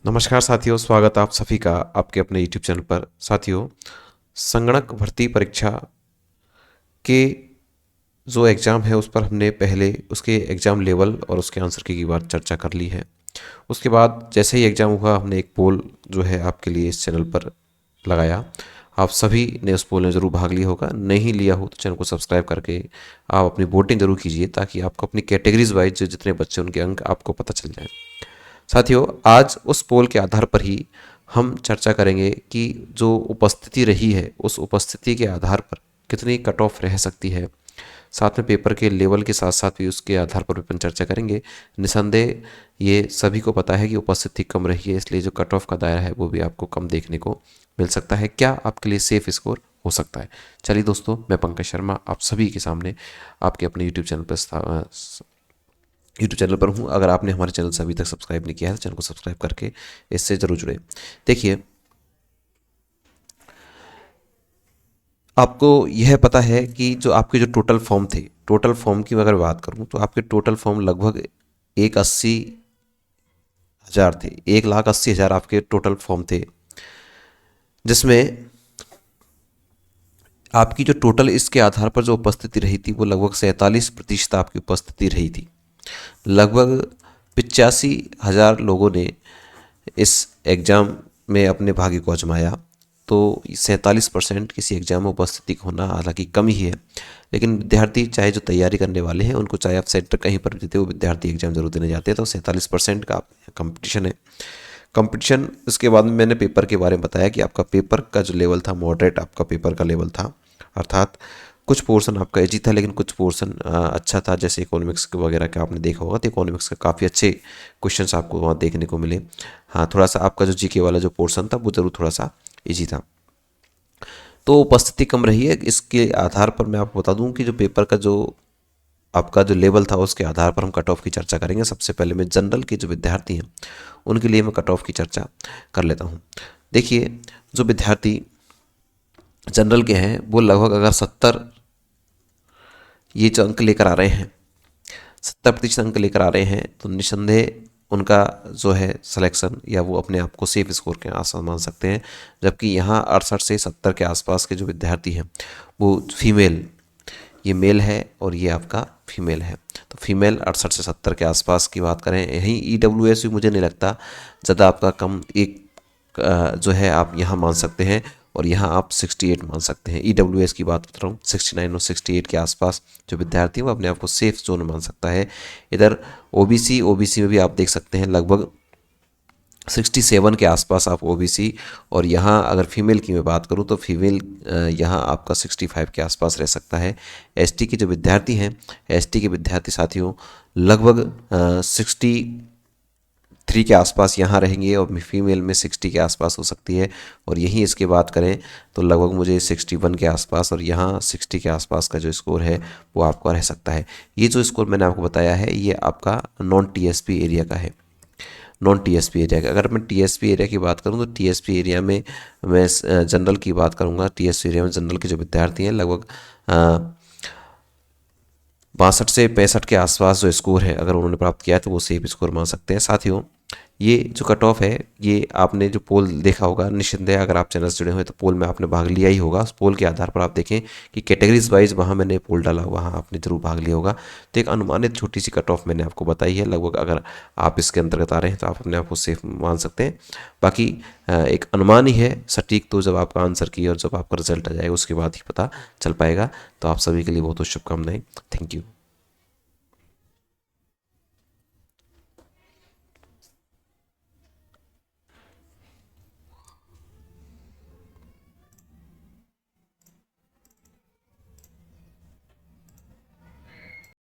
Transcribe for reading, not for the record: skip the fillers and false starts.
नमस्कार साथियों, स्वागत है आप सभी का आपके अपने YouTube चैनल पर। साथियों, संगणक भर्ती परीक्षा के जो एग्ज़ाम है उस पर हमने पहले उसके एग्ज़ाम लेवल और उसके आंसर की बार चर्चा कर ली है। उसके बाद जैसे ही एग्ज़ाम हुआ हमने एक पोल जो है आपके लिए इस चैनल पर लगाया। आप सभी ने उस पोल में ज़रूर भाग लिया होगा, नहीं लिया हो तो चैनल को सब्सक्राइब करके आप अपनी वोटिंग ज़रूर कीजिए ताकि आपको अपनी कैटेगरीज वाइज जो जितने बच्चे उनके अंक आपको पता चल जाए। साथियों, आज उस पोल के आधार पर ही हम चर्चा करेंगे कि जो उपस्थिति रही है उस उपस्थिति के आधार पर कितनी कट ऑफ रह सकती है। साथ में पेपर के लेवल के साथ साथ भी उसके आधार पर भी अपन चर्चा करेंगे। निसंदेह ये सभी को पता है कि उपस्थिति कम रही है, इसलिए जो कट ऑफ का दायरा है वो भी आपको कम देखने को मिल सकता है। क्या आपके लिए सेफ स्कोर हो सकता है? चलिए दोस्तों, मैं पंकज शर्मा आप सभी के सामने आपके अपने यूट्यूब चैनल पर हूँ। अगर आपने हमारे चैनल से अभी तक सब्सक्राइब नहीं किया है तो चैनल को सब्सक्राइब करके इससे जरूर जुड़े। देखिए, आपको यह पता है कि जो आपके जो टोटल फॉर्म की अगर बात करूँ तो आपके टोटल फॉर्म लगभग 1,80,000 थे। 1,80,000 आपके टोटल फॉर्म थे, जिसमें आपकी जो टोटल इसके आधार पर जो उपस्थिति रही थी वो लगभग 47% आपकी उपस्थिति रही थी। लगभग 85,000 लोगों ने इस एग्ज़ाम में अपने भाग्य को आजमाया। तो 47% किसी एग्ज़ाम में उपस्थिति का होना हालांकि कम ही है, लेकिन विद्यार्थी चाहे जो तैयारी करने वाले हैं उनको चाहे आप सेंटर कहीं पर भी देते हो, विद्यार्थी एग्ज़ाम जरूर देने जाते हैं। तो 47% का कंपटीशन है। कंपटीशन उसके बाद में मैंने पेपर के बारे में बताया कि आपका पेपर का जो लेवल था मॉडरेट आपका पेपर का लेवल था, अर्थात कुछ पोर्शन आपका इजी था लेकिन कुछ पोर्शन अच्छा था। जैसे इकोनॉमिक्स वगैरह का आपने देखा होगा तो इकोनॉमिक्स का काफ़ी अच्छे क्वेश्चंस आपको वहाँ देखने को मिले। हाँ, थोड़ा सा आपका जो जीके वाला जो पोर्शन था वो ज़रूर थोड़ा सा इजी था। तो उपस्थिति कम रही है। इसके आधार पर मैं आपको बता दूं कि जो पेपर का जो आपका जो लेवल था उसके आधार पर हम कट ऑफ की चर्चा करेंगे। सबसे पहले मैं जनरल के जो विद्यार्थी हैं उनके लिए मैं कट ऑफ की चर्चा कर लेता हूँ। देखिए, जो विद्यार्थी जनरल के हैं वो लगभग अगर 70 ये जो अंक लेकर आ रहे हैं, 70% अंक लेकर आ रहे हैं तो निसंदेह उनका जो है सिलेक्शन या वो अपने आप को सेफ स्कोर के आसार मान सकते हैं। जबकि यहाँ 68 से 70 के आसपास के जो विद्यार्थी हैं वो फीमेल, ये मेल है और ये आपका फीमेल है। तो फीमेल 68 से 70 के आसपास की बात करें, यहीं EWS भी मुझे नहीं लगता ज़्यादा आपका कम एक जो है आप यहाँ मान सकते हैं, और यहाँ आप 68 मान सकते हैं। EWS की बात कर रहा हूँ, 69 और 68 के आसपास जो विद्यार्थी है वो अपने आप को सेफ जोन मान सकता है। इधर ओबीसी में भी आप देख सकते हैं लगभग 67 के आसपास आप ओबीसी, और यहाँ अगर फीमेल की मैं बात करूँ तो फीमेल यहाँ आपका 65 के आसपास रह सकता है। एसटी के जो विद्यार्थी हैं, एसटी के विद्यार्थी साथियों लगभग 63 के आसपास यहाँ रहेंगे और फीमेल में 60 के आसपास हो सकती है। और यहीं इसके बात करें तो लगभग मुझे 61 के आसपास और यहाँ 60 के आसपास का जो स्कोर है वो आपका रह सकता है। ये जो स्कोर मैंने आपको बताया है ये आपका नॉन टीएसपी एरिया का है। नॉन टीएसपी एरिया का अगर मैं टीएसपी एरिया की बात करूं तो टीएसपी एरिया में मैं जनरल की बात करूंगा। टीएसपी एरिया में जनरल के जो विद्यार्थी हैं लगभग 62 से 65 के आसपास जो स्कोर है अगर उन्होंने प्राप्त किया है तो वो सेफ स्कोर मान सकते हैं। साथियों, ये जो कट ऑफ है ये आपने जो पोल देखा होगा, निस्संदेह अगर आप चैनल से जुड़े हुए तो पोल में आपने भाग लिया ही होगा। उस पोल के आधार पर आप देखें कि कैटेगरीज वाइज वहाँ मैंने पोल डाला, वहाँ आपने जरूर भाग लिया होगा। तो एक अनुमानित छोटी सी कट ऑफ मैंने आपको बताई है। लगभग अगर आप इसके अंतर्गत आ रहे हैं तो आप अपने आप को सेफ मान सकते हैं। बाकी एक अनुमान ही है, सटीक तो जब आपका आंसर की और जब आपका रिजल्ट आ जाएगा उसके बाद ही पता चल पाएगा। तो आप सभी के लिए बहुत बहुत शुभकामनाएं। Thank you.